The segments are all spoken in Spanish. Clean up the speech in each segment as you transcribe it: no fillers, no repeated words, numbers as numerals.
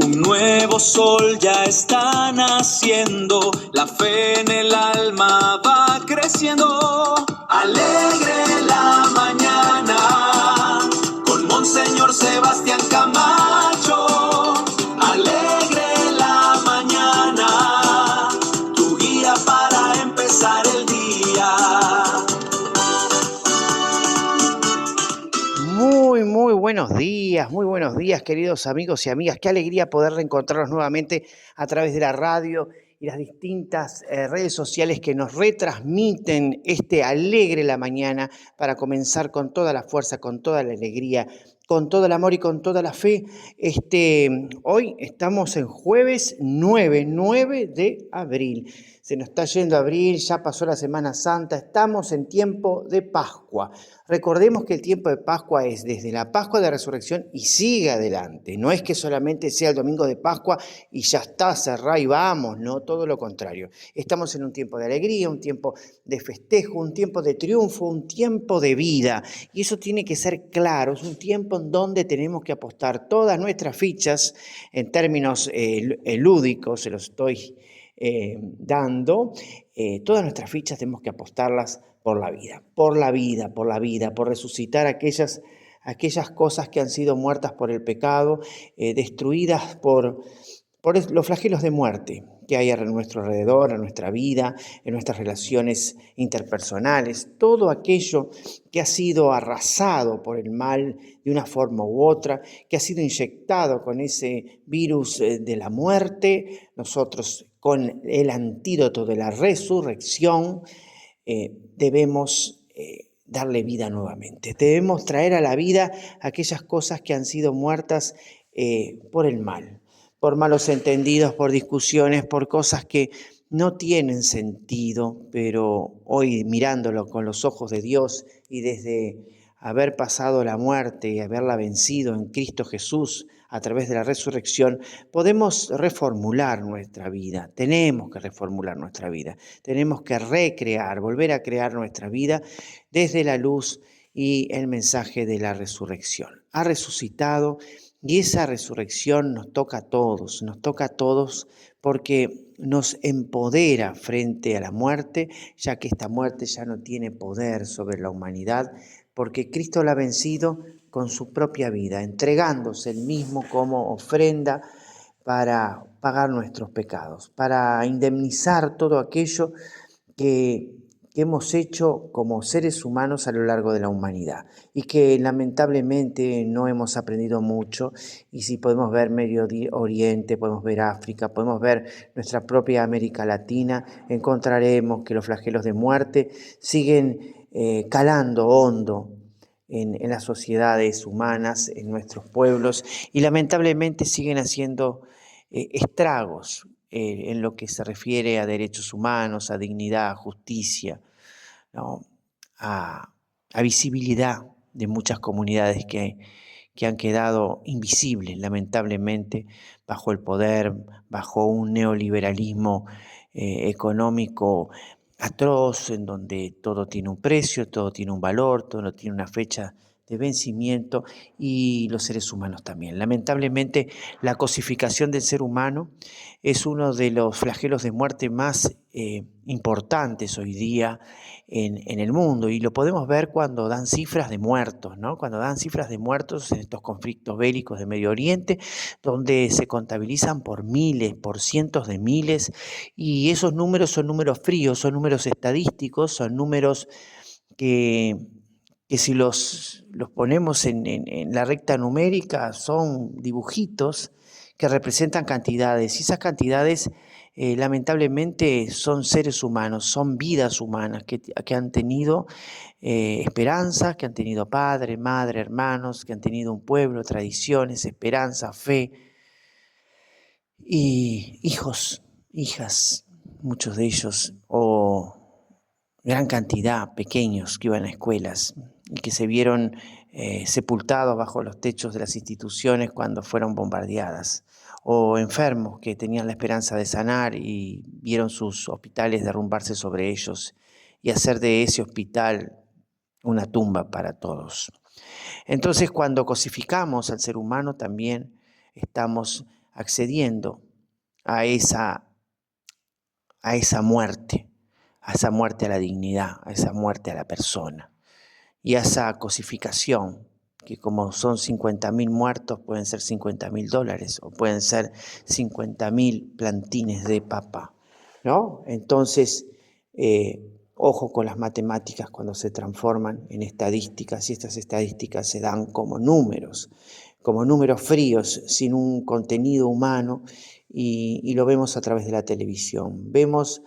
Un nuevo sol ya está naciendo, la fe en el alma va creciendo. Alegre la mañana, con Monseñor Sebastián Camacho. Alegre la mañana, tu guía para empezar el día. Muy buenos días, queridos amigos y amigas. Qué alegría poder reencontrarnos nuevamente a través de la radio y las distintas redes sociales que nos retransmiten este Alegre la Mañana para comenzar con toda la fuerza, con toda la alegría, con todo el amor y con toda la fe. Hoy estamos en jueves 9 de abril. Se nos está yendo abril, ya pasó la Semana Santa, estamos en tiempo de Pascua. Recordemos que el tiempo de Pascua es desde la Pascua de Resurrección y sigue adelante. No es que solamente sea el domingo de Pascua y ya está, cerrá y vamos, no, todo lo contrario. Estamos en un tiempo de alegría, un tiempo de festejo, un tiempo de triunfo, un tiempo de vida. Y eso tiene que ser claro, es un tiempo en donde tenemos que apostar todas nuestras fichas en términos lúdicos, se los estoy dando. Todas nuestras fichas tenemos que apostarlas por la vida, por resucitar aquellas cosas que han sido muertas por el pecado, destruidas por los flagelos de muerte que hay a nuestro alrededor, en nuestra vida, en nuestras relaciones interpersonales, todo aquello que ha sido arrasado por el mal de una forma u otra, que ha sido inyectado con ese virus de la muerte. Nosotros, con el antídoto de la resurrección, debemos darle vida nuevamente. Debemos traer a la vida aquellas cosas que han sido muertas por el mal, por malos entendidos, por discusiones, por cosas que no tienen sentido, pero hoy mirándolo con los ojos de Dios y desde haber pasado la muerte y haberla vencido en Cristo Jesús a través de la resurrección, podemos reformular nuestra vida. Tenemos que reformular nuestra vida. Tenemos que recrear, volver a crear nuestra vida desde la luz y el mensaje de la resurrección. Ha resucitado y esa resurrección nos toca a todos porque nos empodera frente a la muerte, ya que esta muerte ya no tiene poder sobre la humanidad, porque Cristo la ha vencido con su propia vida, entregándose él mismo como ofrenda para pagar nuestros pecados, para indemnizar todo aquello que hemos hecho como seres humanos a lo largo de la humanidad y que lamentablemente no hemos aprendido mucho. Y si podemos ver Medio Oriente, podemos ver África, podemos ver nuestra propia América Latina, encontraremos que los flagelos de muerte siguen calando hondo en las sociedades humanas, en nuestros pueblos, y lamentablemente siguen haciendo estragos en lo que se refiere a derechos humanos, a dignidad, a justicia, ¿no? a visibilidad de muchas comunidades que han quedado invisibles, lamentablemente, bajo el poder, bajo un neoliberalismo económico atroz, en donde todo tiene un precio, todo tiene un valor, todo tiene una fecha de vencimiento, y los seres humanos también. Lamentablemente, la cosificación del ser humano es uno de los flagelos de muerte más importantes hoy día en el mundo, y lo podemos ver cuando dan cifras de muertos, ¿no? Cuando dan cifras de muertos en estos conflictos bélicos de Medio Oriente, donde se contabilizan por miles, por cientos de miles, y esos números son números fríos, son números estadísticos, son números que si los ponemos en la recta numérica son dibujitos que representan cantidades, y esas cantidades lamentablemente son seres humanos, son vidas humanas que han tenido esperanza, que han tenido padre, madre, hermanos, que han tenido un pueblo, tradiciones, esperanza, fe, y hijos, hijas, muchos de ellos, o gran cantidad, pequeños que iban a escuelas y que se vieron sepultados bajo los techos de las instituciones cuando fueron bombardeadas, o enfermos que tenían la esperanza de sanar y vieron sus hospitales derrumbarse sobre ellos y hacer de ese hospital una tumba para todos. Entonces, cuando cosificamos al ser humano, también estamos accediendo a esa muerte, a la dignidad, a esa muerte a la persona y a esa cosificación, que como son 50.000 muertos, pueden ser $50.000 o pueden ser 50.000 plantines de papa, ¿no? Entonces, ojo con las matemáticas cuando se transforman en estadísticas, y estas estadísticas se dan como números fríos, sin un contenido humano, y lo vemos a través de la televisión. Vemos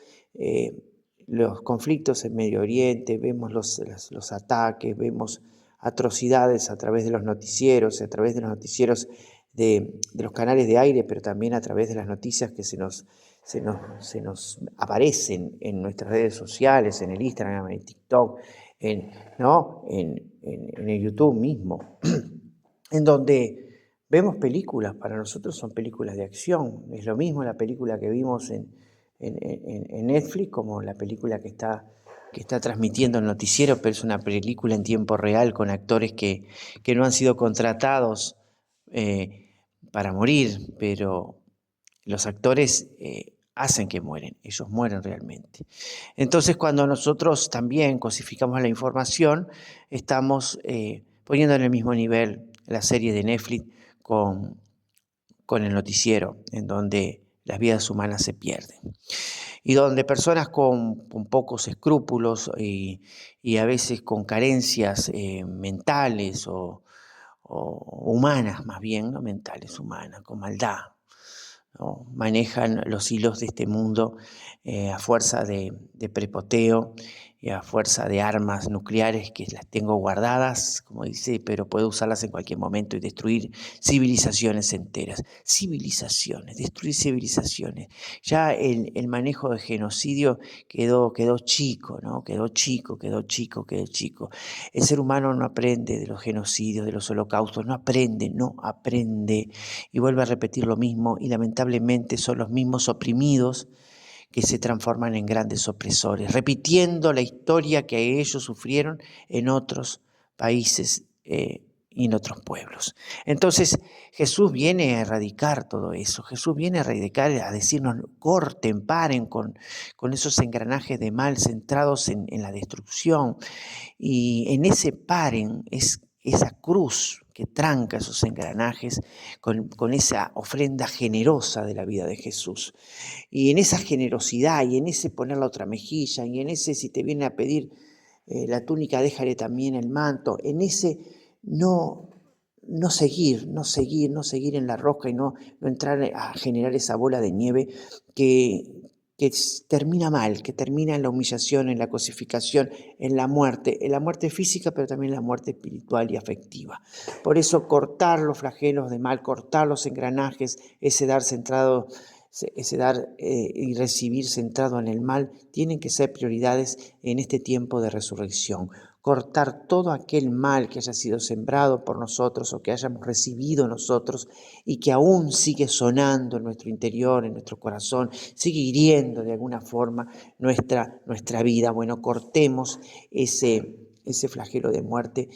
los conflictos en Medio Oriente, vemos los ataques, vemos atrocidades a través de los noticieros, de los canales de aire, pero también a través de las noticias que se nos aparecen en nuestras redes sociales, en el Instagram, en el TikTok, en el YouTube mismo, en donde vemos películas. Para nosotros son películas de acción. Es lo mismo la película que vimos en Netflix como la película que está transmitiendo el noticiero, pero es una película en tiempo real con actores que no han sido contratados para morir, pero los actores hacen que mueren, ellos mueren realmente. Entonces, cuando nosotros también cosificamos la información, estamos poniendo en el mismo nivel la serie de Netflix con el noticiero, en donde las vidas humanas se pierden. Y donde personas con pocos escrúpulos y a veces con carencias mentales o humanas, más bien, no mentales, humanas, con maldad, ¿no? Manejan los hilos de este mundo a fuerza de prepoteo y a fuerza de armas nucleares que las tengo guardadas, como dice, pero puedo usarlas en cualquier momento y destruir civilizaciones enteras. Destruir civilizaciones. Ya el manejo de genocidio quedó chico, ¿no? Quedó chico. El ser humano no aprende de los genocidios, de los holocaustos, no aprende. Y vuelve a repetir lo mismo, y lamentablemente son los mismos oprimidos que se transforman en grandes opresores, repitiendo la historia que ellos sufrieron en otros países y en otros pueblos. Entonces Jesús viene a erradicar todo eso. Jesús viene a erradicar, a decirnos: corten, paren con esos engranajes de mal centrados en la destrucción. Y en ese paren es esa cruz que tranca esos engranajes con esa ofrenda generosa de la vida de Jesús. Y en esa generosidad, y en ese poner la otra mejilla, y en ese, si te viene a pedir la túnica, déjale también el manto, en ese no seguir en la rosca y no entrar a generar esa bola de nieve que termina mal, que termina en la humillación, en la cosificación, en la muerte física, pero también en la muerte espiritual y afectiva. Por eso, cortar los flagelos de mal, cortar los engranajes, ese dar y recibir centrado en el mal, tienen que ser prioridades en este tiempo de resurrección. Cortar todo aquel mal que haya sido sembrado por nosotros o que hayamos recibido nosotros y que aún sigue sonando en nuestro interior, en nuestro corazón, sigue hiriendo de alguna forma nuestra vida. Bueno, cortemos ese flagelo de muerte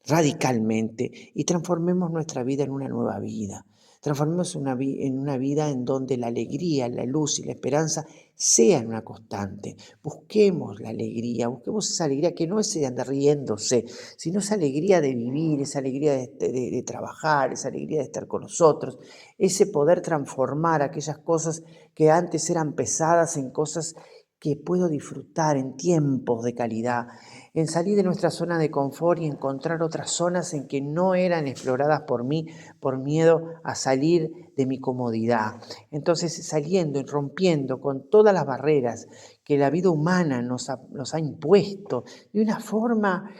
radicalmente y transformemos nuestra vida en una nueva vida. Transformemos en una vida en donde la alegría, la luz y la esperanza sean una constante. Busquemos la alegría, busquemos esa alegría que no es de andar riéndose, sino esa alegría de vivir, esa alegría de trabajar, esa alegría de estar con nosotros, ese poder transformar aquellas cosas que antes eran pesadas en cosas que puedo disfrutar en tiempos de calidad, en salir de nuestra zona de confort y encontrar otras zonas en que no eran exploradas por mí, por miedo a salir de mi comodidad. Entonces, saliendo y rompiendo con todas las barreras que la vida humana nos ha impuesto de una forma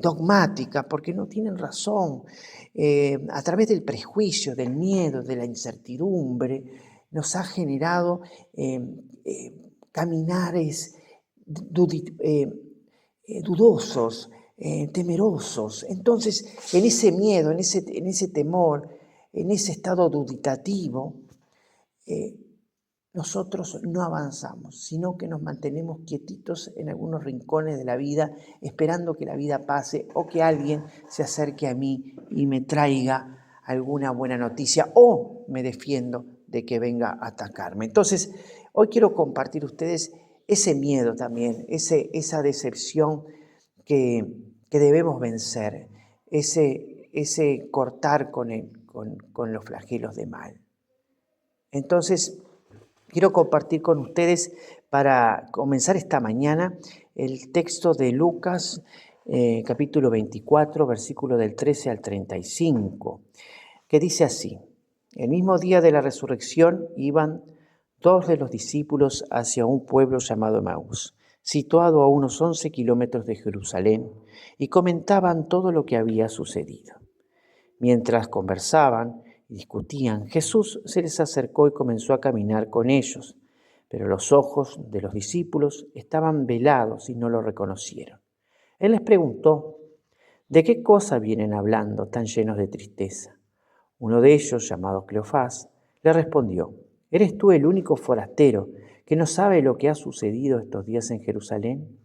dogmática, porque no tienen razón, a través del prejuicio, del miedo, de la incertidumbre, nos ha generado caminares dudosos, temerosos. Entonces, en ese miedo, en ese temor, en ese estado duditativo, nosotros no avanzamos, sino que nos mantenemos quietitos en algunos rincones de la vida, esperando que la vida pase o que alguien se acerque a mí y me traiga alguna buena noticia o me defiendo de que venga a atacarme. Entonces, hoy quiero compartir ustedes ese miedo también, esa decepción que debemos vencer, ese cortar con los flagelos de mal. Entonces, quiero compartir con ustedes para comenzar esta mañana el texto de Lucas, capítulo 24, versículo del 13 al 35, que dice así: el mismo día de la resurrección iban dos de los discípulos hacia un pueblo llamado Emaús, situado a unos 11 kilómetros de Jerusalén, y comentaban todo lo que había sucedido. Mientras conversaban y discutían, Jesús se les acercó y comenzó a caminar con ellos, pero los ojos de los discípulos estaban velados y no lo reconocieron. Él les preguntó: ¿de qué cosa vienen hablando tan llenos de tristeza? Uno de ellos, llamado Cleofás, le respondió: ¿eres tú el único forastero que no sabe lo que ha sucedido estos días en Jerusalén?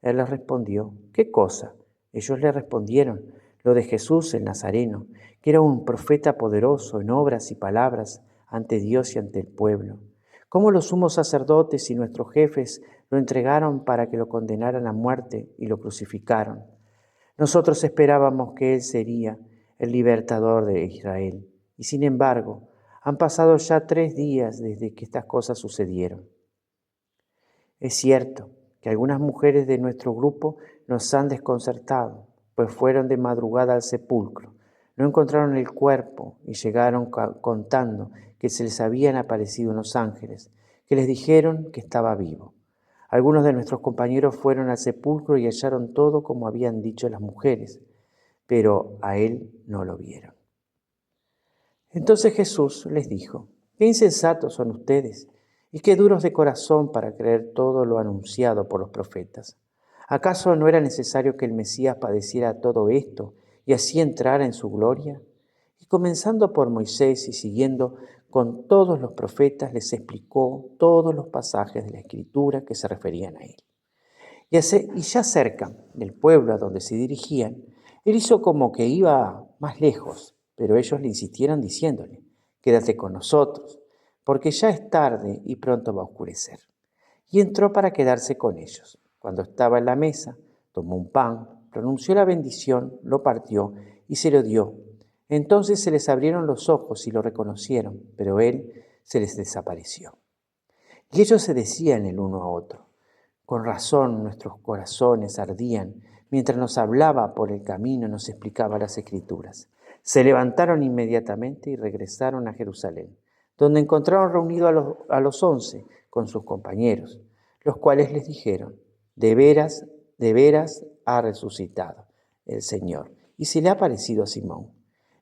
Él les respondió: ¿qué cosa? Ellos le respondieron: lo de Jesús el Nazareno, que era un profeta poderoso en obras y palabras ante Dios y ante el pueblo. Cómo los sumos sacerdotes y nuestros jefes lo entregaron para que lo condenaran a muerte y lo crucificaron. Nosotros esperábamos que Él sería el libertador de Israel. Y sin embargo, han pasado ya 3 días desde que estas cosas sucedieron. Es cierto que algunas mujeres de nuestro grupo nos han desconcertado, pues fueron de madrugada al sepulcro. No encontraron el cuerpo y llegaron contando que se les habían aparecido unos ángeles, que les dijeron que estaba vivo. Algunos de nuestros compañeros fueron al sepulcro y hallaron todo como habían dicho las mujeres, pero a él no lo vieron. Entonces Jesús les dijo: qué insensatos son ustedes y qué duros de corazón para creer todo lo anunciado por los profetas. ¿Acaso no era necesario que el Mesías padeciera todo esto y así entrara en su gloria? Y comenzando por Moisés y siguiendo con todos los profetas, les explicó todos los pasajes de la Escritura que se referían a él. Y ya cerca del pueblo a donde se dirigían, él hizo como que iba más lejos, pero ellos le insistieron diciéndole: quédate con nosotros, porque ya es tarde y pronto va a oscurecer. Y entró para quedarse con ellos. Cuando estaba en la mesa, tomó un pan, pronunció la bendición, lo partió y se lo dio. Entonces se les abrieron los ojos y lo reconocieron, pero él se les desapareció. Y ellos se decían el uno a otro: con razón nuestros corazones ardían mientras nos hablaba por el camino y nos explicaba las Escrituras. Se levantaron inmediatamente y regresaron a Jerusalén, donde encontraron reunidos a los 11 con sus compañeros, los cuales les dijeron: de veras ha resucitado el Señor, y se le ha aparecido a Simón.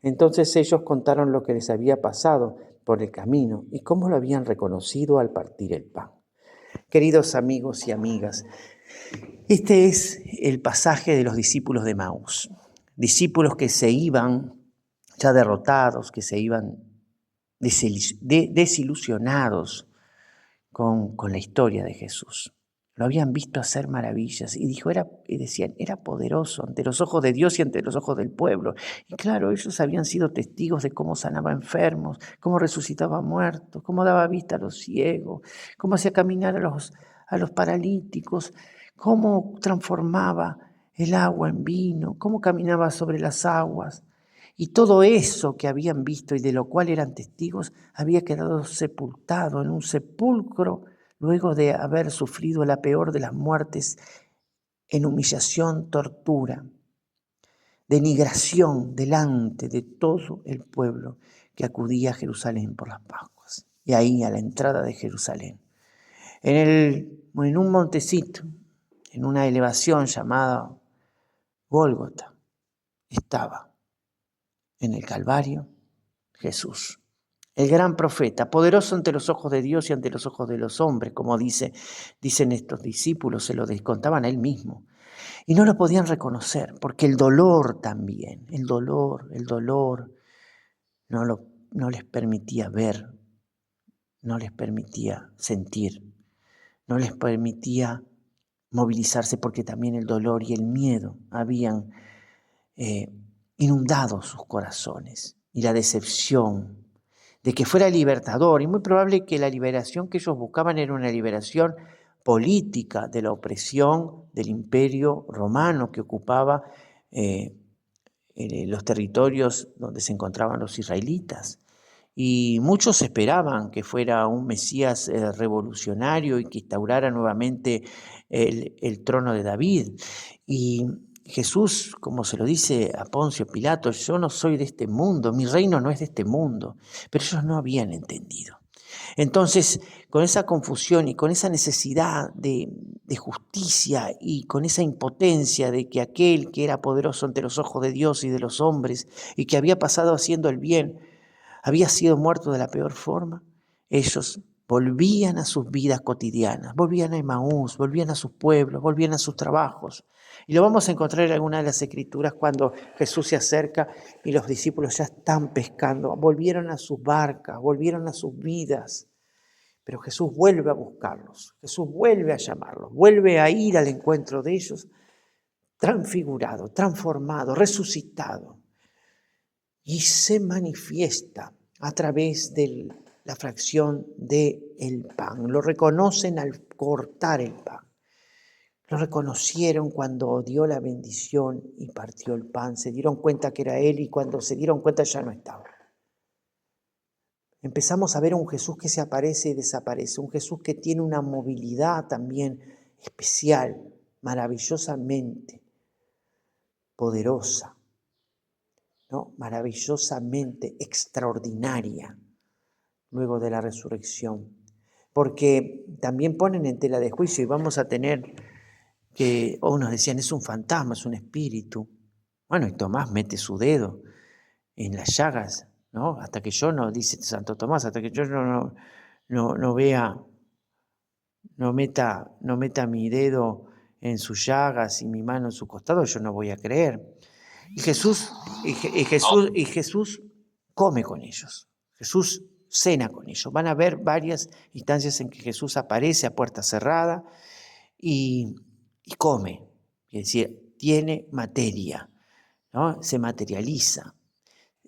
Entonces ellos contaron lo que les había pasado por el camino y cómo lo habían reconocido al partir el pan. Queridos amigos y amigas, este es el pasaje de los discípulos de Emaús. Discípulos que se iban ya derrotados, que se iban desilusionados con la historia de Jesús. Lo habían visto hacer maravillas y decían, era poderoso ante los ojos de Dios y ante los ojos del pueblo. Y claro, ellos habían sido testigos de cómo sanaba enfermos, cómo resucitaba muertos, cómo daba vista a los ciegos, cómo hacía caminar a los paralíticos, cómo transformaba el agua en vino, cómo caminaba sobre las aguas. Y todo eso que habían visto y de lo cual eran testigos había quedado sepultado en un sepulcro luego de haber sufrido la peor de las muertes en humillación, tortura, denigración delante de todo el pueblo que acudía a Jerusalén por las Pascuas. Y ahí, a la entrada de Jerusalén, en un montecito, en una elevación llamada Gólgota, estaba en el Calvario Jesús, el gran profeta, poderoso ante los ojos de Dios y ante los ojos de los hombres, como dicen estos discípulos, se lo contaban a él mismo. Y no lo podían reconocer, porque el dolor también, el dolor no les permitía ver, no les permitía sentir, no les permitía movilizarse, porque también el dolor y el miedo habían inundado sus corazones. Y la decepción de que fuera libertador, y muy probable que la liberación que ellos buscaban era una liberación política de la opresión del imperio romano que ocupaba los territorios donde se encontraban los israelitas. Y muchos esperaban que fuera un Mesías revolucionario y que instaurara nuevamente el trono de David. Y Jesús, como se lo dice a Poncio Pilato, yo no soy de este mundo, mi reino no es de este mundo, pero ellos no habían entendido. Entonces, con esa confusión y con esa necesidad de justicia y con esa impotencia de que aquel que era poderoso ante los ojos de Dios y de los hombres y que había pasado haciendo el bien, había sido muerto de la peor forma, ellos volvían a sus vidas cotidianas, volvían a Emaús, volvían a sus pueblos, volvían a sus trabajos. Y lo vamos a encontrar en alguna de las escrituras cuando Jesús se acerca y los discípulos ya están pescando, volvieron a sus barcas, volvieron a sus vidas. Pero Jesús vuelve a buscarlos, Jesús vuelve a llamarlos, vuelve a ir al encuentro de ellos, transfigurado, transformado, resucitado. Y se manifiesta a través de la fracción del pan. Lo reconocen al cortar el pan. Lo reconocieron cuando dio la bendición y partió el pan. Se dieron cuenta que era Él y cuando se dieron cuenta ya no estaba. Empezamos a ver un Jesús que se aparece y desaparece. Un Jesús que tiene una movilidad también especial, maravillosamente poderosa, ¿no? Maravillosamente extraordinaria luego de la resurrección. Porque también ponen en tela de juicio y vamos a tener que, unos decían, es un fantasma, es un espíritu. Bueno, y Tomás mete su dedo en las llagas, ¿no? Hasta que yo no, dice Santo Tomás, hasta que yo no vea, no meta mi dedo en sus llagas y mi mano en su costado, yo no voy a creer. Y Jesús come con ellos. Jesús cena con ellos. Van a haber varias instancias en que Jesús aparece a puerta cerrada y come. Es decir, tiene materia, ¿no? Se materializa.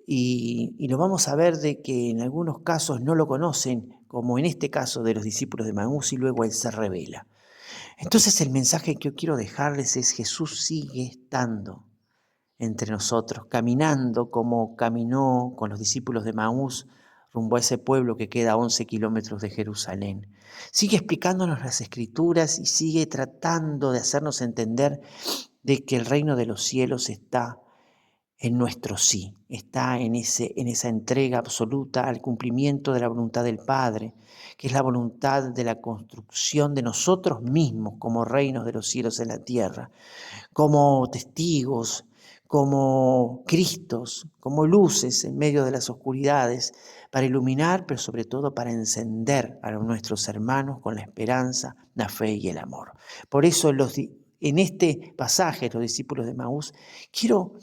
Y lo vamos a ver de que en algunos casos no lo conocen, como en este caso de los discípulos de Emaús, y luego Él se revela. Entonces el mensaje que yo quiero dejarles es: Jesús sigue estando entre nosotros, caminando como caminó con los discípulos de Emaús rumbo a ese pueblo que queda a 11 kilómetros de Jerusalén. Sigue explicándonos las Escrituras y sigue tratando de hacernos entender de que el reino de los cielos está en nuestro sí, está en esa entrega absoluta al cumplimiento de la voluntad del Padre, que es la voluntad de la construcción de nosotros mismos como reinos de los cielos en la tierra, como testigos, como Cristos, como luces en medio de las oscuridades, para iluminar, pero sobre todo para encender a nuestros hermanos con la esperanza, la fe y el amor. Por eso en este pasaje, los discípulos de Emaús, quiero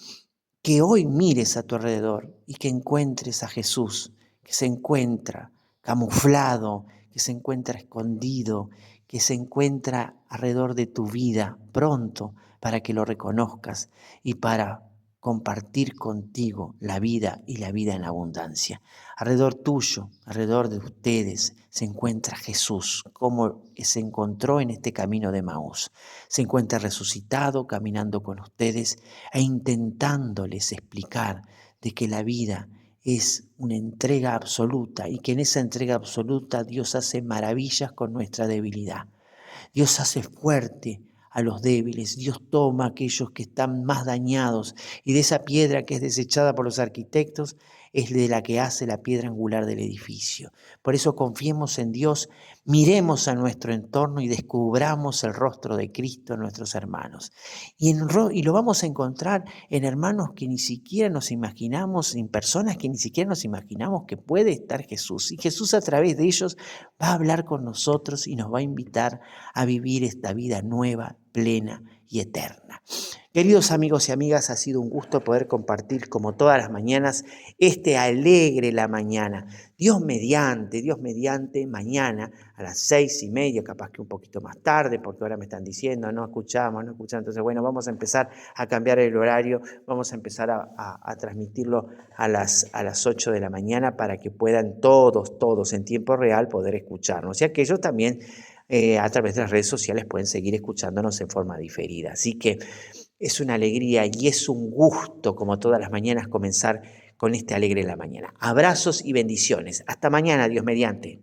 que hoy mires a tu alrededor y que encuentres a Jesús, que se encuentra camuflado, que se encuentra escondido, que se encuentra alrededor de tu vida pronto para que lo reconozcas y para compartir contigo la vida y la vida en abundancia. Alrededor tuyo, alrededor de ustedes, se encuentra Jesús, como se encontró en este camino de Emaús. Se encuentra resucitado, caminando con ustedes e intentándoles explicar de que la vida es una entrega absoluta y que en esa entrega absoluta Dios hace maravillas con nuestra debilidad. Dios hace fuerte a los débiles, Dios toma a aquellos que están más dañados y de esa piedra que es desechada por los arquitectos es de la que hace la piedra angular del edificio. Por eso confiemos en Dios, miremos a nuestro entorno y descubramos el rostro de Cristo en nuestros hermanos. Y lo vamos a encontrar en hermanos que ni siquiera nos imaginamos, en personas que ni siquiera nos imaginamos que puede estar Jesús. Y Jesús a través de ellos va a hablar con nosotros y nos va a invitar a vivir esta vida nueva, plena y eterna. Queridos amigos y amigas, ha sido un gusto poder compartir como todas las mañanas este alegre la mañana. Dios mediante, mañana a las 6:30, capaz que un poquito más tarde, porque ahora me están diciendo, no escuchamos. Entonces, bueno, vamos a empezar a cambiar el horario, vamos a empezar a transmitirlo a las 8 de la mañana para que puedan todos en tiempo real poder escucharnos. Y aquellos también a través de las redes sociales pueden seguir escuchándonos en forma diferida. Así que es una alegría y es un gusto, como todas las mañanas, comenzar con este alegre la mañana. Abrazos y bendiciones. Hasta mañana, Dios mediante.